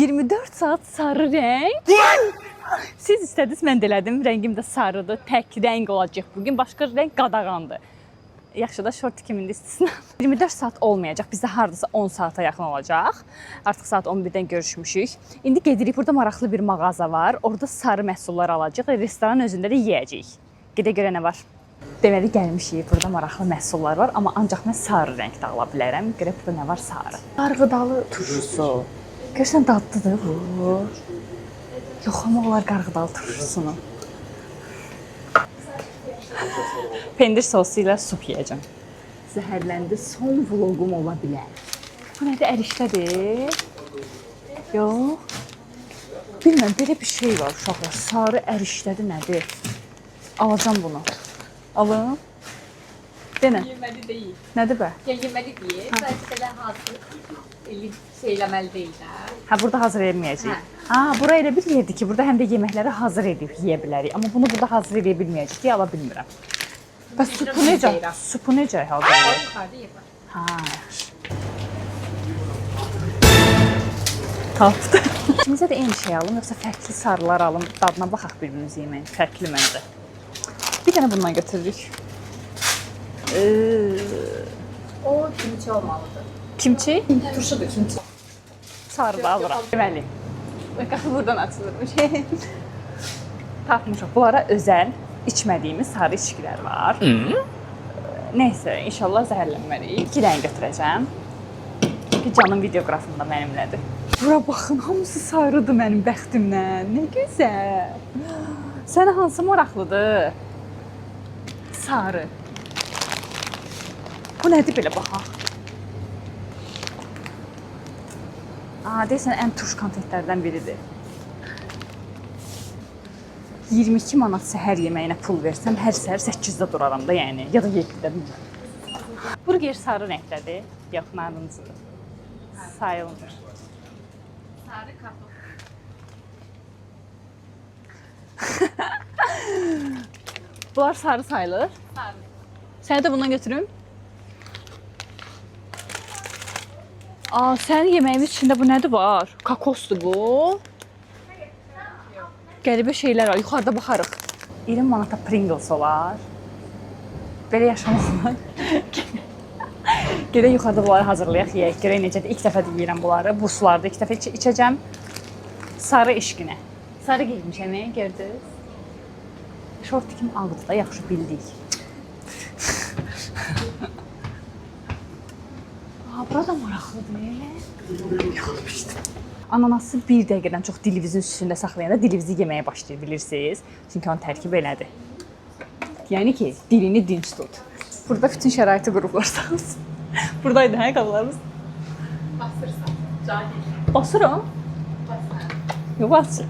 24 saat sarı rəng. Siz istədiniz, mən də elədim. Rəngim də sarıdır. Tək rəng olacaq bugün. Başqa rəng qadağandır. Yaxşı da şort kimin istisna. 24 saat olmayacaq. Bizdə hardasa 10 saata yaxın olacaq. Artıq saat 11-dən görüşmüşük. İndi gedirik. Burada maraqlı bir mağaza var. Orada sarı məhsullar alacaq. Restoranın özündə də yeyəcəyik. Gedə görə nə var? Deməli gəlmişik. Burada maraqlı məhsullar var. Amma ancaq mən sarı rəngdə ala bilərəm. Görə burada nə var? Sarı. Qarğıdalı turşusu. Görsən dadlıdır bu. Yoxlamaq olar qarğıdalı turşusunu. Pendir sosu ilə sup yeyəcəm. Zəhərləndi, son vloqum ola bilər. Bu nədir? Ərişdədir? Yox. Bilməm, belə bir şey var uşaqlar. Sarı ərişdədir nədir? Alacam bunu. Alın. Denə. Yeməli deyil. Nədir bə? Yeməli deyil. Bəlkə də hazır şeyləməli deyil də. Hə, burada hazır edməyəcəyik. Ha, bura elə bir yerdir ki, burada həm də yeməkləri hazır edib yeyə bilərik. Amma bunu burada hazır edə bilməyəcəyik deyə ala bilmirəm. Bəs supu necə? Supu necə hazırlayır? Yuxarıda yemə. Ha, yaxşı. Tapdı. İkimizə də eyni şey alım, yoxsa fərqli sarılar alım, dadına baxaq bir-birimiz yeməyin. Fərqli məncə. Bir dənə bundan götürürük. O kimçi olmalıdır. Kimçi? Turşudur kimçi. Sarı da alıram. Deməli. Baxın, buradan açılırmış. Tapmışıq. Bunlara özəl içmədiyimiz sarı içkilər var. Neysə, inşallah zəhərlənməliyik. 2 dənə götürəcəm. Çünki canım videoqrafında mənimlədir. Bura baxın, hamısı sarıdır mənim bəxtimdən. Nə gözəl. Sənə hansı maraqlıdır? Sarı. Bu nədir belə baxaq? Deyəsən, ən turş kontentlərdən biridir. 22 manat səhər yeməyinə pul versəm, hər səhər 8-də duraram da, yəni. Ya da 7-də bilmirəm. Burger sarı rəngdədir. Yox, narıncıdır. Sayılmır. Sarı kapı. Bunlar sarı sayılır. Sarı. Səni də bundan götürüm. Sənin yeməyimiz içində bu nədir var? Kakosdur bu. Qəribə şeylər var. Yuxarıda baxarıq. 20 manata Pringles olar. Belə yaşamaq olar. Gedək yuxarıda bunları hazırlayaq, yeyək. Görək necədir. İlk dəfə də yeyirəm bunları. Bu sularda ilk dəfə içəcəm. Sarı eşqinə. Sarı giymişəm, gördünüz? Şort kimi ağdır da, yaxşı bildik. Burada maraqlıdır. Yoxmuşdur. Ananası bir dəqiqədən çox dilivizin üstündə saxlayanda dilivizi yeməyə başlayır, bilirsiniz. Çünki onun tərkibi belədir. Yəni ki, dilini dinç tut. Burada bütün şəraiti qurublar sağ olsun. Buradaydı, hə, qablarımız? Basırsan. Cahil. Basıram. Basır. Yox, basır.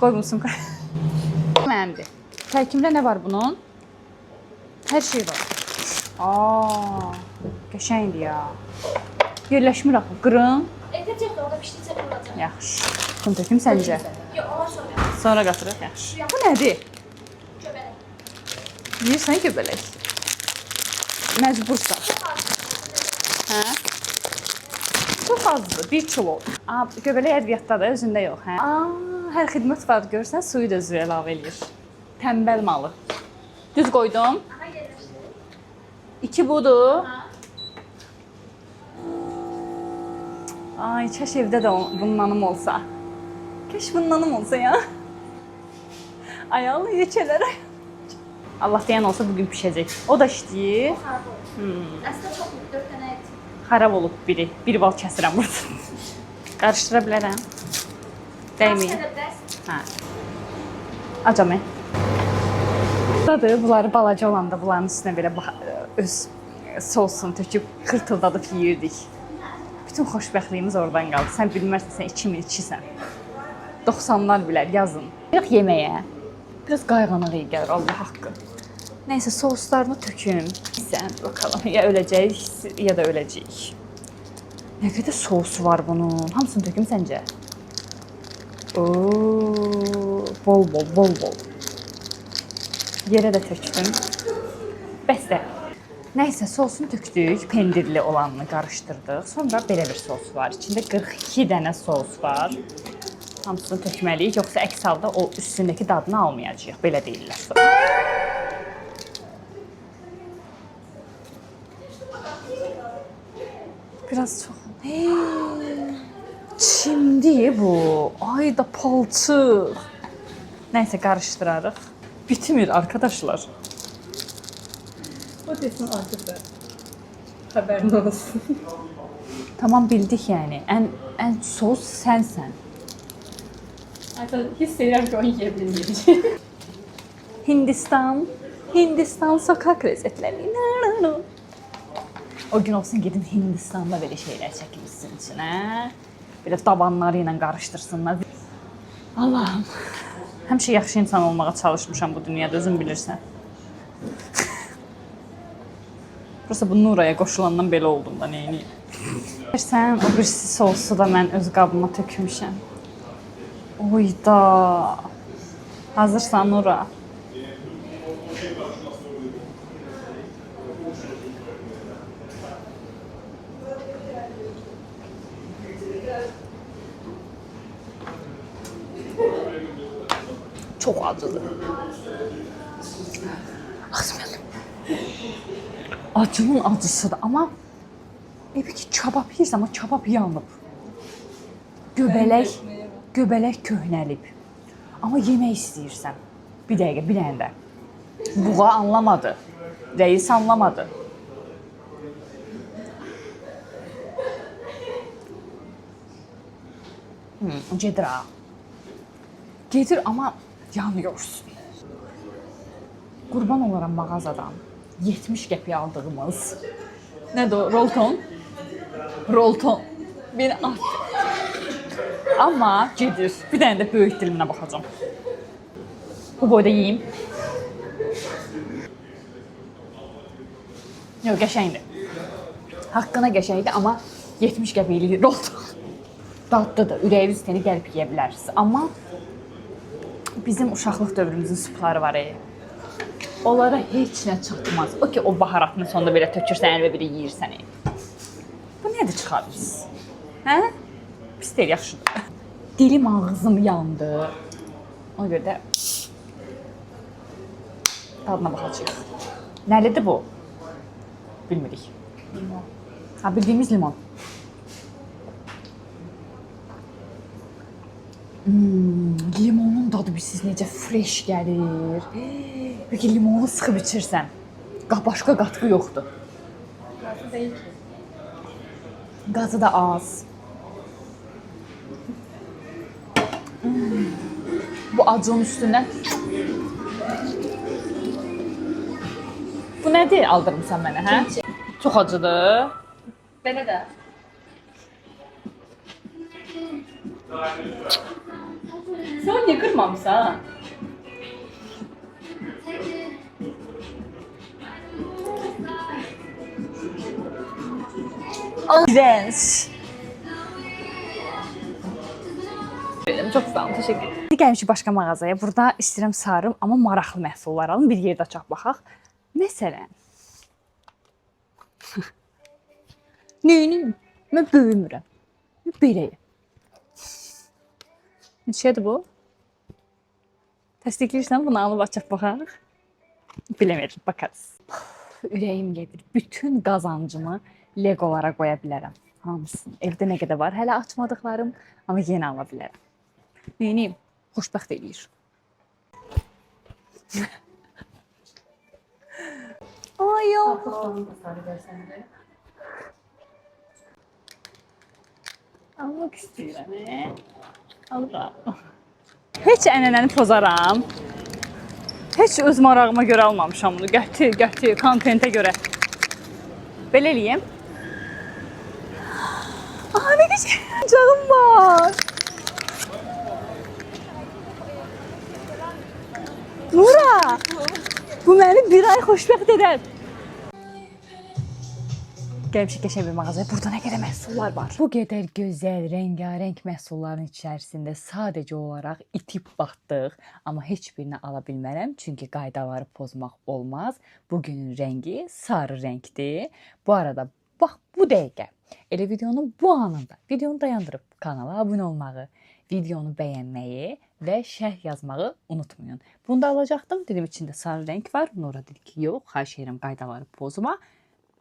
Qoymuşsun. Mənimdir. Tərkibində nə var bunun? Hər şey var. Qəşəngdir ya. Yerləşmir axı, qırın. Edəcək də, orada pişdikcə olacaq. Yaxşı. Bunu töküm səncə? Yox, ona sonra. Sonra qatırıq, yaxşı. Bu nədir? Göbələk. Yeyirsən göbələk. Məcbursan. Hə? Çox azdır, 1 kilo. Göbələk ədviyyatdadır, özündə yox, hə? Hər xidmət var, görsən, suyu da özü əlavə eləyir. Tənbəl malı. Düz qoydum. 2 budur. Ay, kəş evdə də bundanım olsa. Kəş bundanım olsa ya. Ayağlı yekələrə. Allah deyən olsa bugün pişəcək. O da işləyir. Əslində çox 4 dənə et. Xarab olub biri. Bir bal kəsirəm burada. Qarışdıra bilərəm. Dəyməyin. Hə. Acam, Buradadır, bunları balaca olanda bunların üstünə belə öz sosunu töküb, xırtıldadıb yeyirdik. Bütün xoşbəxtliyimiz oradan qaldı. Sən bilmərsən, sən 2002-sən. 90-lar bilər, yazın. Yox yeməyə. Biraz qayğanaq iyi gəlir, Allah haqqı. Nəysə, soslarını töküm. Sən, bakalım, ya öləcəyik, ya da öləcəyik. Nə qədər sosu var bunun? Hamısını töküm səncə? Bol bol. Yerə də tökdüm. Bəs də. Nəysə, sosunu tökdük, pendirli olanını qarışdırdıq. Sonra belə bir sos var. İçində 42 dənə sos var. Hamısını tökməliyik, yoxsa əks halda o üstündəki dadını almayacağıq. Belə deyirlər. Biraz çox. Çimdi bu. Ay da palçıq. Nəysə, qarışdırarıq. Bitmir arkadaşlar. O desin acıdır. Haberin olsun. Tamam, bildik yəni. Ən sos sənsən. Artık hiss edirəm ki, onu yiyə bilməyəcək. Hindistan sokak lezzetləri. O gün olsun gedin Hindistan'da belə şeylər çəkilsin içinə. Belə dabanları ilə qarışdırsınlar. Allah'ım. Həmişə yaxşı insan olmağa çalışmışam bu dünyada, özün bilirsən. Prosta bu Nuraya qoşulandan belə oldum da, neyini? Sən o birisi sosu da mən öz qabıma tökmüşəm. Oyda. Hazırsan Nura? Çok acılı. Ağzım yandı. Acının acısıdır ama bir ki kebab yiyirsən, ama kebab yanıb. Göbələk köhnəlib. Ama yemək istəyirsən. Bir dəqiqə, bir dənə də. Buğa anlamadı. Reis anlamadı. Gedir ha. Gedir ama yanıyorsun. Qurban olaram mağazadan 70 qəpiyə aldığımız nədir o? Rolton. Beni at. Amma gedir. Bir dənə də böyük diliminə baxacağım. Bu boyda yiyeyim. Yox, qəşəngdir. Haqqına qəşəngdir, amma 70 qəpiklik rolton. Dadlıdır, ürəyiniz səni gəlib yeyə bilərsiniz. Amma bizim uşaqlıq dövrümüzün supları var. Onlara heç nə çatmaz. O ki, o baharatını sonunda belə tökürsən, əl və biri yeyirsən. Bu nədir çıxarırsınız? Hə? Pis deyil, yaxşıdır. Dilim, ağzım yandı. Ona görə də dadına baxacağıq. Nəlidir bu? Bilmirik. Limon. Ha, bildiyimiz limon. Limonun dadı bilsiz necə fresh gəlir. Peki limonu sıxıb içirsən. Başqa qatqı yoxdur. Nasıl değil ki? Qazı da az. Bu acının üstündən. Bu nədir aldırmısan mənə, hə? Kimçi. Çox acıdır. Belə də. Sen niye kırmamışsın? İğrenç. Çok sağ olun, teşekkür ederim. Gəlmişik başqa mağazaya. Burada istəyirəm sarım, amma maraqlı məhsullar alım. Bir yerdə açaq baxaq. Məsələn. Neyini? Mən böyümürəm. Beləyəm. Neçədir bu? Təsdiqləyirsən, bunu alıb açaq baxaq. Biləmirik, bakarız. Ürəyim gedir. Bütün qazancımı legolara qoya bilərəm. Hamısını. Evdə nə qədər var, hələ açmadıqlarım, amma yenə ala bilərəm. Neyiniyim? Xoşbəxt eləyir. Ay ya. Almaq istəyirəm. Alıram. Heç ənənəni pozaram. Heç öz marağıma görə almamışam bunu. Qəti, kontentə görə. Belə eləyim. Aa, nə gözəl canım var. Nura, bu məni bir ay xoşbəxt edər. Gəlmişik qəşəng bir mağazaya. Burada nə qədər məhsullar var. Bu qədər gözəl, rəngarəng məhsulların içərisində sadəcə olaraq itib batdıq. Amma heç birini ala bilmərəm, çünki qaydaları pozmaq olmaz. Bugünün rəngi sarı rəngdir. Bu arada bax bu dəqiqə elə videonun bu anında videonu dayandırıb kanala abunə olmağı, videonu bəyənməyi və şərh yazmağı unutmayın. Bunu da alacaqdım. Dedim içində sarı rəng var. Nura dedi ki, yox, xahiş edirəm qaydaları pozma.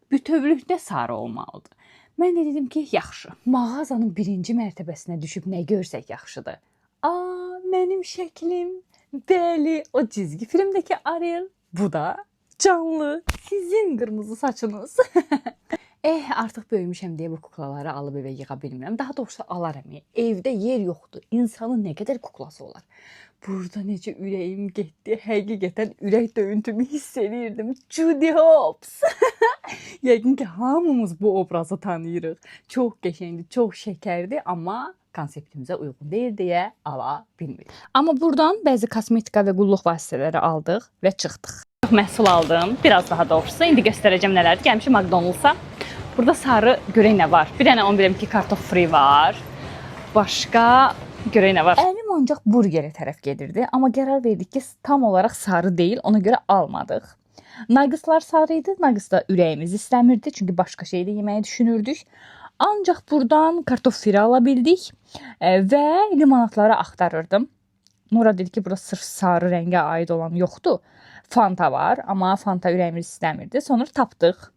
Bütövlükdə sarı olmalıdır. Mən də dedim ki, yaxşı. Mağazanın birinci mərtəbəsinə düşüb nə görsək yaxşıdır. Mənim şəklim. Bəli, o cizgi filmdəki Ariel. Bu da canlı. Sizin qırmızı saçınız. Artıq böyümüşəm deyə bu kuklaları alıb evə yığa bilmirəm. Daha doğrusu alaram. Evdə yer yoxdur. İnsanın nə qədər kuklası olar. Burada necə ürəyim getdi. Həqiqətən ürək döyüntümü hiss edirdim. Judy Hopps. Yəqin ki, hamımız bu obrazı tanıyırıq. Çox qəşəngdir, çox şəkərdir, amma konseptimizə uyğun deyil deyə ala bilmirik. Amma buradan bəzi kosmetika və qulluq vasitələri aldıq və çıxdıq. Çox məhsul aldım. Biraz daha doğrusu. İndi göstərəcəm nələrdir. Gəlmişim McDonald's-a. Burada sarı görək nə var. Bir dənə 11-12 kartof free var. Başqa görək nə var. Əlim ancaq burgerə tərəf gedirdi. Amma qərar verdik ki, tam olaraq sarı deyil. Ona görə almadıq. Nuggetslar sarı idi. Nuggetsda ürəyimiz istəmirdi. Çünki başqa şey də yeməyi düşünürdük. Ancaq buradan kartof free ala bildik. Və limonadları axtarırdım. Nura dedi ki, burada sırf sarı rəngə aid olan yoxdur. Fanta var. Amma Fanta ürəyimiz istəmirdi. Sonra tapdıq.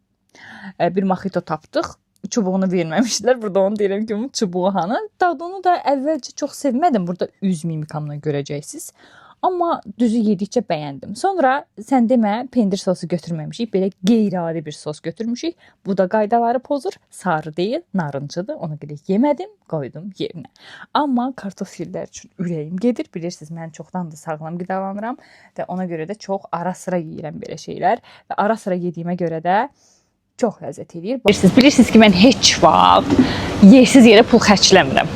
Bir mojito tapdıq. Çubuğunu verməmişdilər. Burada onu deyirəm ki, çubuğu hanı. Dadını da əvvəlcə çox sevmədim. Burada üz mimikamdan görəcəksiniz. Amma düzü yedikcə bəyəndim. Sonra sən demə, pendir sosu götürməmişik. Belə qeyri-adi bir sos götürmüşük. Bu da qaydaları pozur. Sarı deyil, narıncıdır. Ona görə yemədim, qoydum yerinə. Amma kartofillər üçün ürəyim gedir. Bilirsiniz, mən çoxdan da sağlam qidalanıram və ona görə də çox ara sıra yeyirəm belə şeylər. Və ara sıra yediyimə görə də çox ləzzət edir. Bilirsiniz ki, mən heç vaxt yersiz yerə pul xərcləmirəm.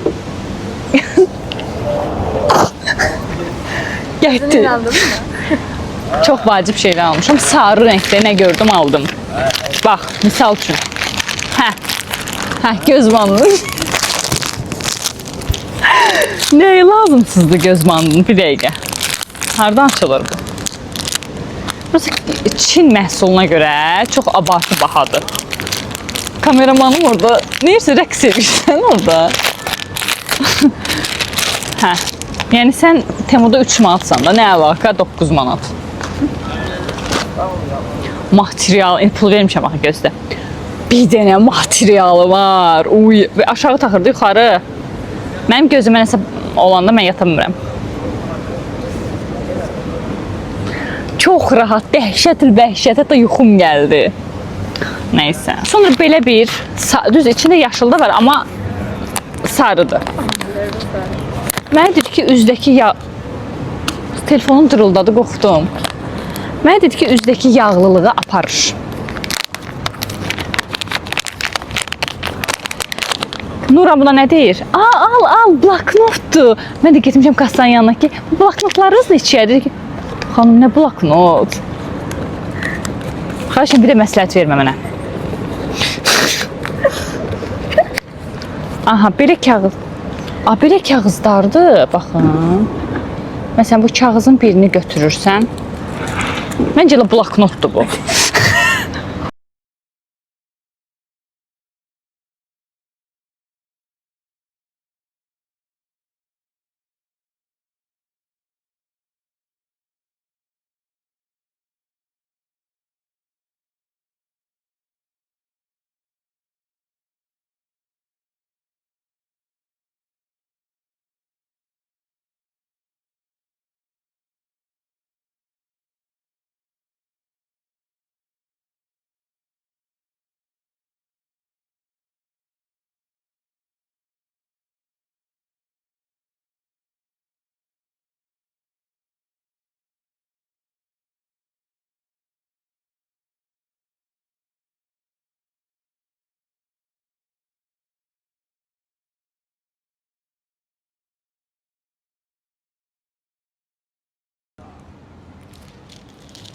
Getdi. Çox vacib şeylər almışam. Sarı rəngdə nə gördüm, aldım. Bax, misal üçün. Göz bandı. Nəyə lazımsızdır göz bandının? Bir dəqiqə. Hardan açılır bu? Burası Çin məhsuluna görə çox abartı bahadır. Kameramanım orada, neyse rəqs edirsən orada. Yəni sən Temuda 3 manatsan da, nə əlaqə 9 manat. Material, pul vermişəm axı gözdə. Bir dənə materialı var. Və aşağı taxırdı, yuxarı. Mənim gözümə nəsə olanda mən yata bilmirəm. Çox rahat, dəhşət, hətta yuxum gəldi. Nəysə. Sonra belə bir, düz içində yaşıl da var, amma sarıdır. Mənə dedi ki, üzdəki yağ... Telefonum dırıldadı, qorxdum. Mənə dedi ki, üzdəki yağlılığı aparır. Nura buna nə deyir? Al, bloknotdur. Mən də getmişəm kassanın yanına ki, bu bloknotlarınız da içəyə. Dedi ki, xanım, nə bloknot? Xahiş bir də məsləhət vermə mənə. Aha, belə kağız. Belə kağızlardır, baxın. Məsələn, bu kağızın birini götürürsən. Məncə elə bloknotdur bu.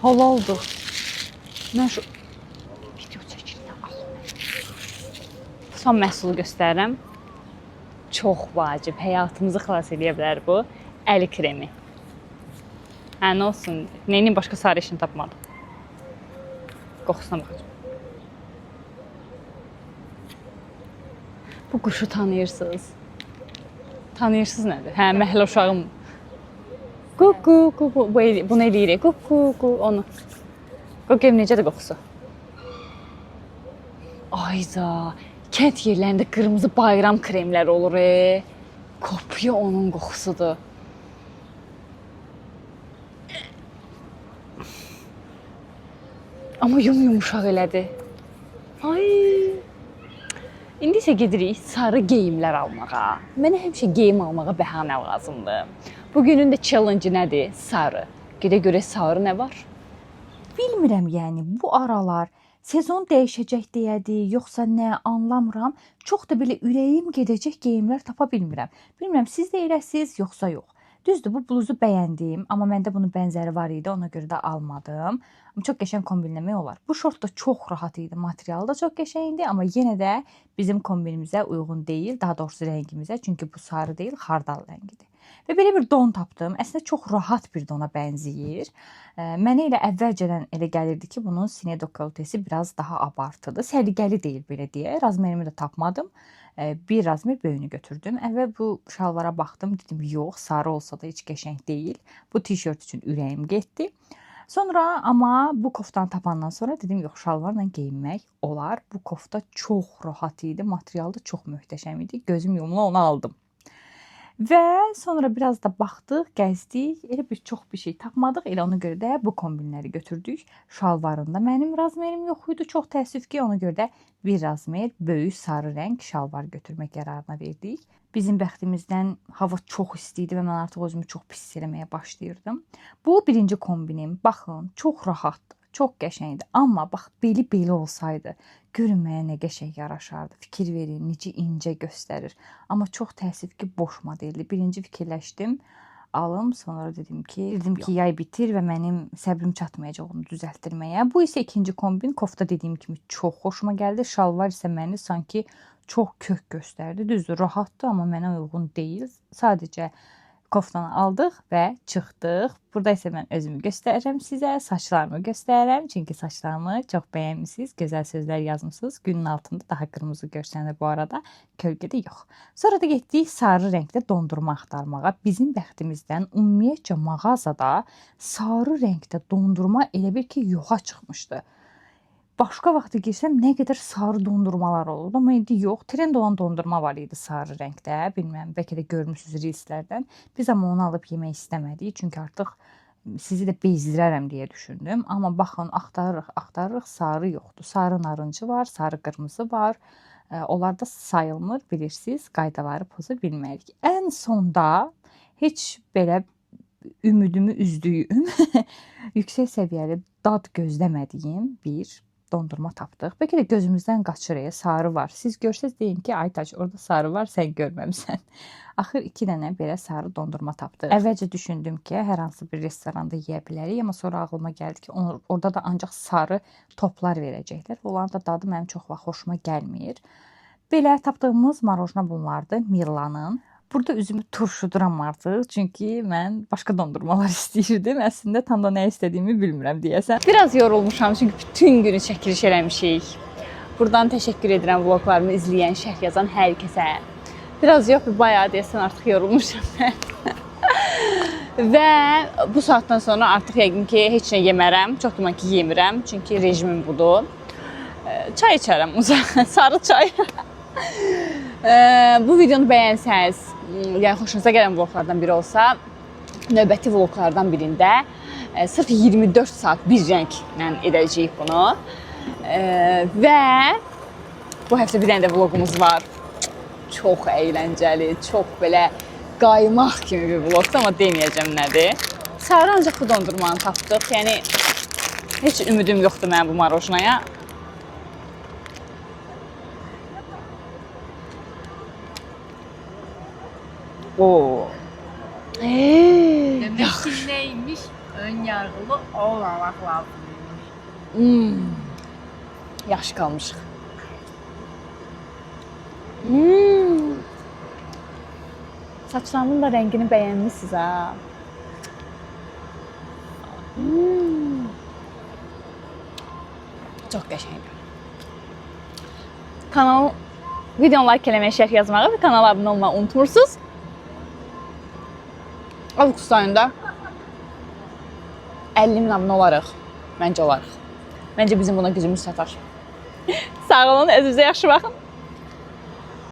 Halaldır. Mən şu video çəkirəm. son məhsulu göstərirəm. Çox vacib, həyatımızı xilas edə bilər bu əl kremi. Hə, nə olsun, neyinin başqa sarı işini tapmadım. Qoxusuna baxacağım. Bu quşu tanıyırsınız. Tanıyırsınız nədir? Hə, məhəllə uşağım. Kuku, kuku, bunu eləyirik. Kuku, onu. Qoqum necədir qoxusu? Ayza, kənd yerlərində qırmızı bayram kremləri olur. Kopya onun qoxusudur. Amma yumuşaq elədi. Ay. İndi isə gedirik sarı geyimlər almağa. Mənə həmişə geyim almağa bəhanə lazımdır. Bugünün də challenge nədir? Sarı. Gedə görə sarı nə var? Bilmirəm, yəni bu aralar sezon dəyişəcək deyədi, yoxsa nə anlamıram. Çox da belə ürəyim gedəcək geyimlər tapa bilmirəm. Bilmirəm siz də eləsiz, yoxsa yox. Düzdür, bu bluzu bəyəndim, amma məndə bunun bənzəri var idi, ona görə də almadım. Amma çox qəşəng kombinləmək olar. Bu şort da çox rahat idi, materialı da çox qəşəng idi, amma yenə də bizim kombinimizə uyğun deyil, daha doğrusu rəngimizə, çünki bu sarı deyil, xardal rəngidir. Və belə bir don tapdım. Əslində çox rahat bir dona bənzəyir. Mənə elə əvvəlcədən elə gəlirdi ki, bunun sinə dekoltesi biraz daha abartıdır. Səliqəli deyil belə deyə. Razmerimi də tapmadım. Bir razmer böyüyünü götürdüm. Əvvəl bu şalvara baxdım, dedim yox, sarı olsa da heç qəşəng deyil. Bu tişört üçün ürəyim getdi. Sonra amma bu koftanı tapandan sonra dedim yox, şalvarla geyinmək olar. Bu kofta çox rahat idi, materialı da çox möhtəşəm idi. Gözüm yumulu onu aldım. Və sonra biraz da baxdıq, gəzdik. Elə bir şey tapmadıq. Elə ona görə də bu kombinləri götürdük. Şalvarında mənim razmerim yox idi. Çox təəssüf ki, ona görə də bir razmer böyük sarı rəng şalvar götürmək qərarına verdik. Bizim bəxtimizdən hava çox isti idi və mən artıq özümü çox pis hiss eləməyə başlayırdım. Bu birinci kombinim. Baxın, çox rahatdır, çox qəşəngdir. Amma bax beli olsaydı, görün mənə nə qəşəng yaraşardı. Fikir verin, necə incə göstərir. Amma çox təəssüf ki, boş modelli. Birinci fikirləşdim, alım, sonra dedim ki, yay bitir və mənim səbrim çatmayacaq onu düzəltdirməyə. Bu isə ikinci kombin. Kofta dediyim kimi çox xoşuma gəldi. Şalvar isə məni sanki çox kök göstərdi. Düzdür, rahatdır, amma mənə uyğun deyil. Sadəcə koftanı aldıq və çıxdıq. Burada isə mən özümü göstərirəm sizə, saçlarımı göstərirəm. Çünki saçlarımı çox bəyənmisiniz, gözəl sözlər yazmısınız. Günün altında daha qırmızı görsənir bu arada, kölgədə yox. Sonra da getdik sarı rəngdə dondurma axtarmağa. Bizim bəxtimizdən ümumiyyətcə mağazada sarı rəngdə dondurma elə bir ki, yoxa çıxmışdı. Başqa vaxtda girsəm nə qədər sarı dondurmalar olurdu, amma indi yox. Trend olan dondurma var idi sarı rəngdə. Bilmirəm, bəlkə də görmüsünüz reelslərdən. Biz amma onu alıb yemək istəmədik, çünki artıq sizi də bezdirərəm deyə düşündüm. Amma baxın, axtarırıq, sarı yoxdur. Sarı narıncı var, sarı qırmızı var. Onlar da sayılmır, bilirsiniz, qaydaları poza bilmərik. Ən sonda heç belə ümidimi üzdüyüm, yüksək səviyyəli dad gözləmədiyim bir dondurma tapdıq. Bəlkə də gözümüzdən qaçır, sarı var. Siz görsəz deyin ki, Aytaç, orada sarı var, sən görməmsən. Axır 2 dənə belə sarı dondurma tapdıq. Əvvəlcə düşündüm ki, hər hansı bir restoranda yeyə bilərik, amma sonra ağlıma gəldi ki, orada da ancaq sarı toplar verəcəklər. Onların da dadı mənim çox vaxt xoşuma gəlmir. Belə tapdığımız marojna bunlardır, Mirlanın. Burada üzümü turşuduram artıq, çünki mən başqa dondurmalar istəyirdim. Əslində tam da nə istədiyimi bilmirəm deyəsən. Biraz yorulmuşam, çünki bütün günü çəkiliş eləmişik. Buradan təşəkkür edirəm vloglarımı izləyən, şərh yazan hər kəsə. Biraz yox, bayağı deyəsən artıq yorulmuşam mən. Və bu saatdan sonra artıq yəqin ki, heç nə yemərəm. Çox güman ki, yemirəm, çünki rejimim budur. Çay içərəm, sarı çay. Bu videonu bəyənsəniz, yəni xoşunuza gələn vloglardan biri olsa, növbəti vloglardan birində sırf 24 saat bir rənglə edəcəyik bunu. Və bu həftə bir dənə də vlogumuz var. Çox əyləncəli, çox belə qaymaq kimi bir vlogdur, amma deməyəcəm nədir. Sarı ancaq bu dondurmanı tapdıq, yəni heç ümidim yoxdur mənim bu marojnaya. Oo. Demək ki, neymiş? Ön yargılı olmamaq lazımmış. Yaxşı qalmışıq. Saçlarımın da rəngini bəyənmisiniz ha. Çox qəşəngdir. Kanal videonu like eləməyi, şərh yazmağı və kanala abunə olmağı unutmursunuz. Avqust ayında 50.000 abunə olarıq. Məncə olarıq. Məncə bizim buna gücümüz çatar. Sağ olun, özünüzə yaxşı baxın.